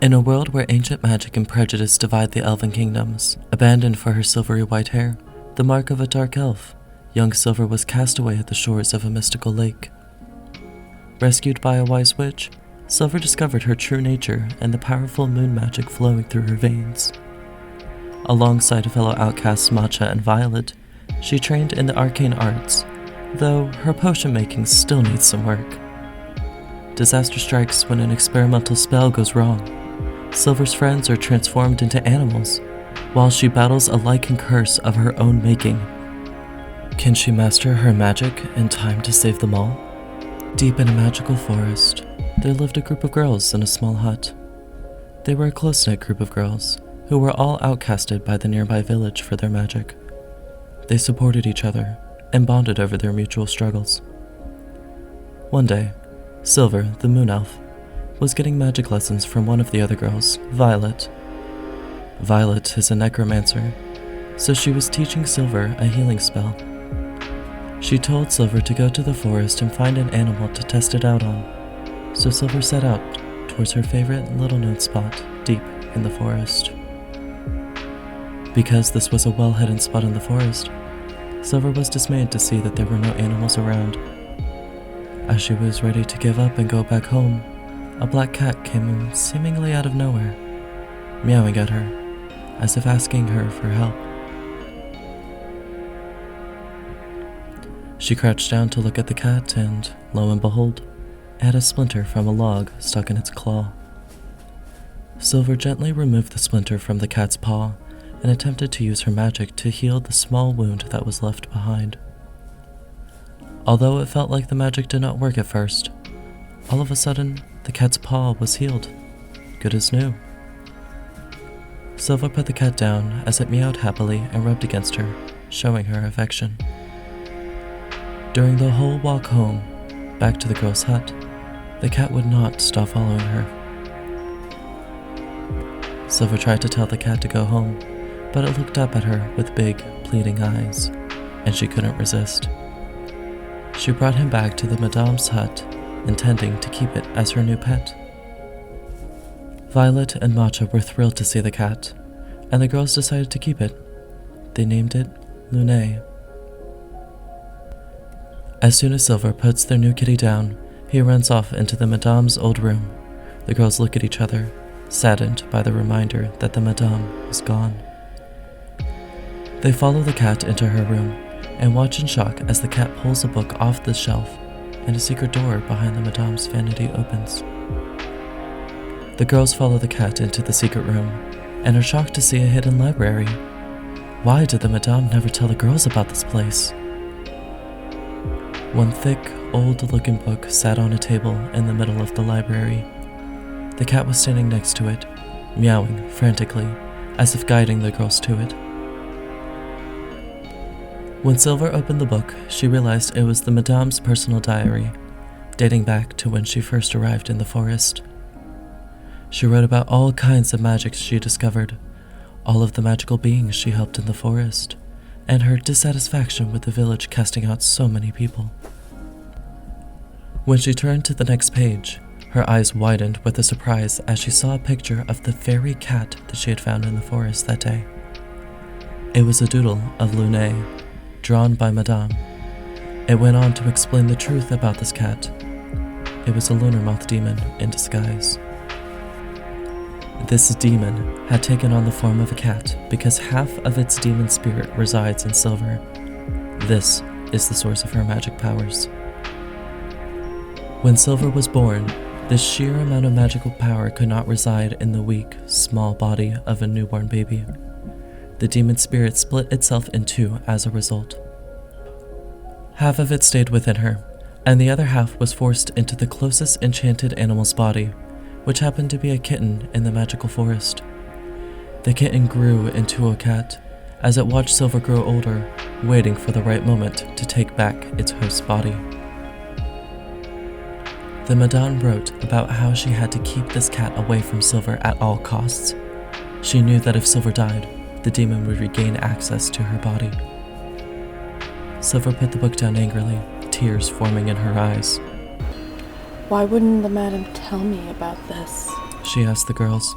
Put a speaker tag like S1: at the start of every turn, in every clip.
S1: In a world where ancient magic and prejudice divide the elven kingdoms, abandoned for her silvery white hair, the mark of a dark elf, young Silver was cast away at the shores of a mystical lake. Rescued by a wise witch, Silver discovered her true nature and the powerful moon magic flowing through her veins. Alongside fellow outcasts Matcha and Violet, she trained in the arcane arts, though her potion making still needs some work. Disaster strikes when an experimental spell goes wrong. Silver's friends are transformed into animals, while she battles a lichen curse of her own making. Can she master her magic in time to save them all? Deep in a magical forest, there lived a group of girls in a small hut. They were a close-knit group of girls, who were all outcasted by the nearby village for their magic. They supported each other and bonded over their mutual struggles. One day, Silver, the moon elf, was getting magic lessons from one of the other girls, Violet. Violet is a necromancer, so she was teaching Silver a healing spell. She told Silver to go to the forest and find an animal to test it out on, so Silver set out towards her favorite little-known spot deep in the forest. Because this was a well-hidden spot in the forest, Silver was dismayed to see that there were no animals around. As she was ready to give up and go back home, a black cat came in seemingly out of nowhere, meowing at her, as if asking her for help. She crouched down to look at the cat and, lo and behold, it had a splinter from a log stuck in its claw. Silver gently removed the splinter from the cat's paw and attempted to use her magic to heal the small wound that was left behind. Although it felt like the magic did not work at first, all of a sudden, the cat's paw was healed, good as new. Silver put the cat down as it meowed happily and rubbed against her, showing her affection. During the whole walk home, back to the girl's hut, the cat would not stop following her. Silver tried to tell the cat to go home, but it looked up at her with big, pleading eyes, and she couldn't resist. She brought him back to the Madame's hut, intending to keep it as her new pet. Violet and Matcha were thrilled to see the cat, and the girls decided to keep it. They named it Lune. As soon as Silver puts their new kitty down, he runs off into the Madame's old room. The girls look at each other, saddened by the reminder that the Madame is gone. They follow the cat into her room and watch in shock as the cat pulls a book off the shelf and a secret door behind the Madame's vanity opens. The girls follow the cat into the secret room and are shocked to see a hidden library. Why did the Madame never tell the girls about this place? One thick, old-looking book sat on a table in the middle of the library. The cat was standing next to it, meowing frantically, as if guiding the girls to it. When Silver opened the book, she realized it was the Madame's personal diary, dating back to when she first arrived in the forest. She wrote about all kinds of magic she discovered, all of the magical beings she helped in the forest, and her dissatisfaction with the village casting out so many people. When she turned to the next page, her eyes widened with a surprise as she saw a picture of the very cat that she had found in the forest that day. It was a doodle of Lune, drawn by Madame. It went on to explain the truth about this cat. It was a lunar moth demon in disguise. This demon had taken on the form of a cat because half of its demon spirit resides in Silver. This is the source of her magic powers. When Silver was born, the sheer amount of magical power could not reside in the weak, small body of a newborn baby. The demon spirit split itself in two as a result. Half of it stayed within her, and the other half was forced into the closest enchanted animal's body, which happened to be a kitten in the magical forest. The kitten grew into a cat as it watched Silver grow older, waiting for the right moment to take back its host's body. The Madame wrote about how she had to keep this cat away from Silver at all costs. She knew that if Silver died, the demon would regain access to her body. Silver put the book down angrily, tears forming in her eyes.
S2: Why wouldn't the madam tell me about this?
S1: she asked the girls.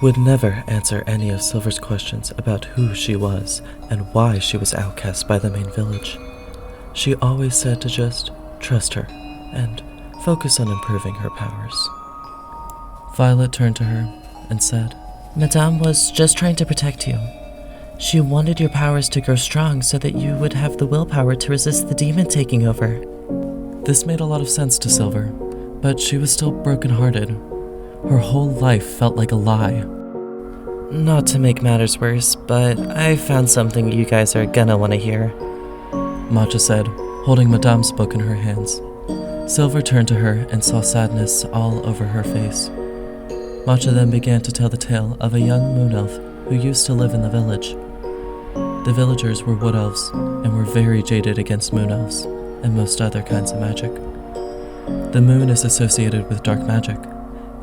S1: Would never answer any of Silver's questions about who she was and why she was outcast by the main village. She always said to just trust her and focus on improving her powers. Violet turned to her and said, Madame was just trying to protect you. She wanted your powers to grow strong so that you would have the willpower to resist the demon taking over. This made a lot of sense to Silver, but she was still brokenhearted. Her whole life felt like a lie. Not to make matters worse, but I found something you guys are gonna want to hear, Matcha said, holding Madame's book in her hands. Silver turned to her and saw sadness all over her face. Matcha then began to tell the tale of a young moon elf who used to live in the village. The villagers were wood elves and were very jaded against moon elves and most other kinds of magic. The moon is associated with dark magic,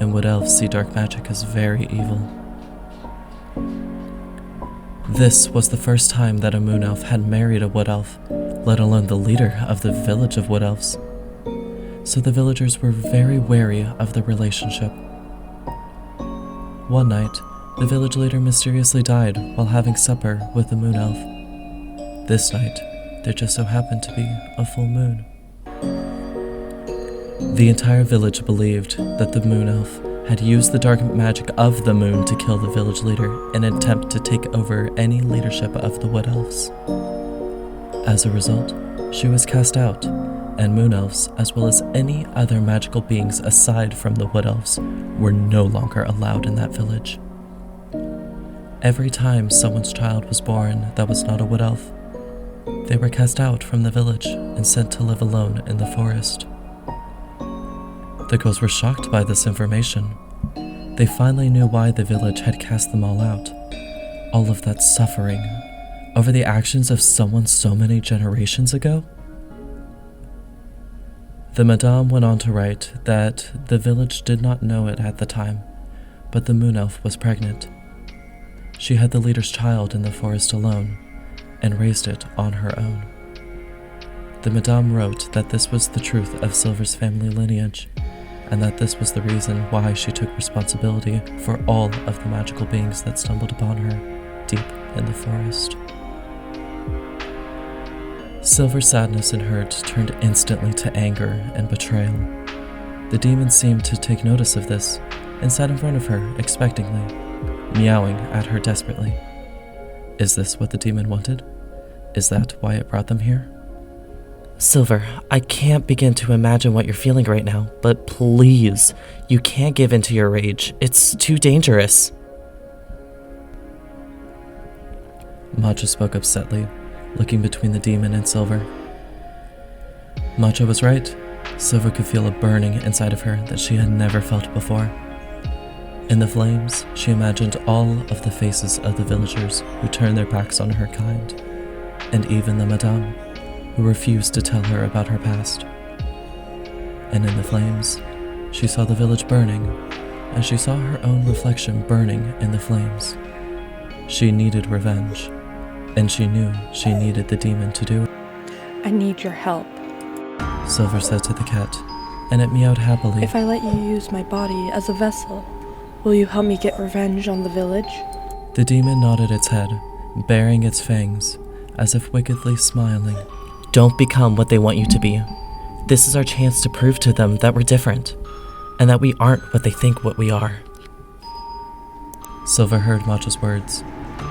S1: and wood elves see dark magic as very evil. This was the first time that a moon elf had married a wood elf, let alone the leader of the village of wood elves. So the villagers were very wary of the relationship. One night, the village leader mysteriously died while having supper with the moon elf. This night, there just so happened to be a full moon. The entire village believed that the moon elf had used the dark magic of the moon to kill the village leader in an attempt to take over any leadership of the wood elves. As a result, she was cast out, and moon elves, as well as any other magical beings aside from the wood elves, were no longer allowed in that village. Every time someone's child was born that was not a wood elf, they were cast out from the village and sent to live alone in the forest. The girls were shocked by this information. They finally knew why the village had cast them all out. All of that suffering over the actions of someone so many generations ago? The Madame went on to write that the village did not know it at the time, but the moon elf was pregnant. She had the leader's child in the forest alone and raised it on her own. The Madame wrote that this was the truth of Silver's family lineage, and that this was the reason why she took responsibility for all of the magical beings that stumbled upon her deep in the forest. Silver's sadness and hurt turned instantly to anger and betrayal. The demon seemed to take notice of this and sat in front of her expectantly, meowing at her desperately. Is this what the demon wanted? Is that why it brought them here? Silver, I can't begin to imagine what you're feeling right now, but please, you can't give in to your rage. It's too dangerous. Matcha spoke upsetly, looking between the demon and Silver. Matcha was right. Silver could feel a burning inside of her that she had never felt before. In the flames, she imagined all of the faces of the villagers who turned their backs on her kind, and even the Madame, who refused to tell her about her past. And in the flames, she saw the village burning, and she saw her own reflection burning in the flames. She needed revenge, and she knew she needed the demon to do it.
S2: I need your help.
S1: Silver said to the cat, and it meowed happily.
S2: If I let you use my body as a vessel, will you help me get revenge on the village?
S1: The demon nodded its head, baring its fangs, as if wickedly smiling. Don't become what they want you to be. This is our chance to prove to them that we're different, and that we aren't what they think what we are. Silver heard Matcha's words.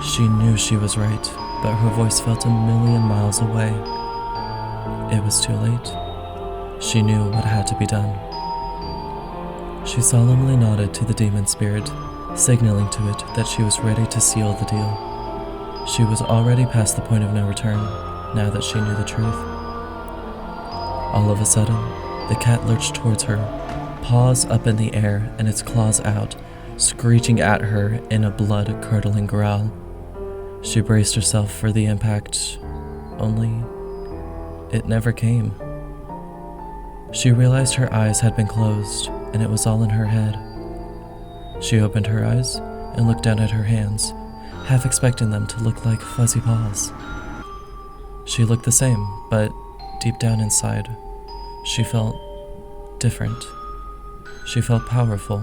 S1: She knew she was right, but her voice felt a million miles away. It was too late. She knew what had to be done. She solemnly nodded to the demon spirit, signaling to it that she was ready to seal the deal. She was already past the point of no return, now that she knew the truth. All of a sudden, the cat lurched towards her, paws up in the air and its claws out, screeching at her in a blood-curdling growl. She braced herself for the impact, only it never came. She realized her eyes had been closed, and it was all in her head. She opened her eyes and looked down at her hands, half expecting them to look like fuzzy paws. She looked the same, but deep down inside, she felt different. She felt powerful,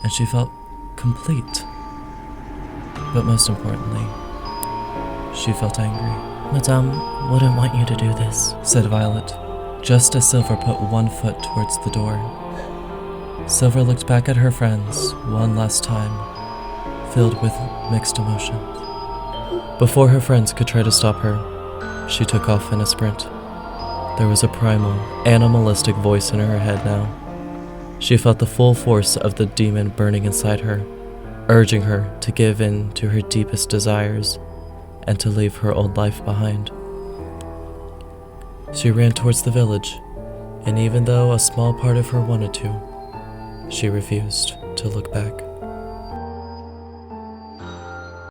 S1: and she felt complete. But most importantly, she felt angry. Madame wouldn't want you to do this, said Violet, just as Silver put one foot towards the door. Silver looked back at her friends one last time, filled with mixed emotions. Before her friends could try to stop her, she took off in a sprint. There was a primal, animalistic voice in her head now. She felt the full force of the demon burning inside her, urging her to give in to her deepest desires and to leave her old life behind. She ran towards the village, and even though a small part of her wanted to, she refused to look back.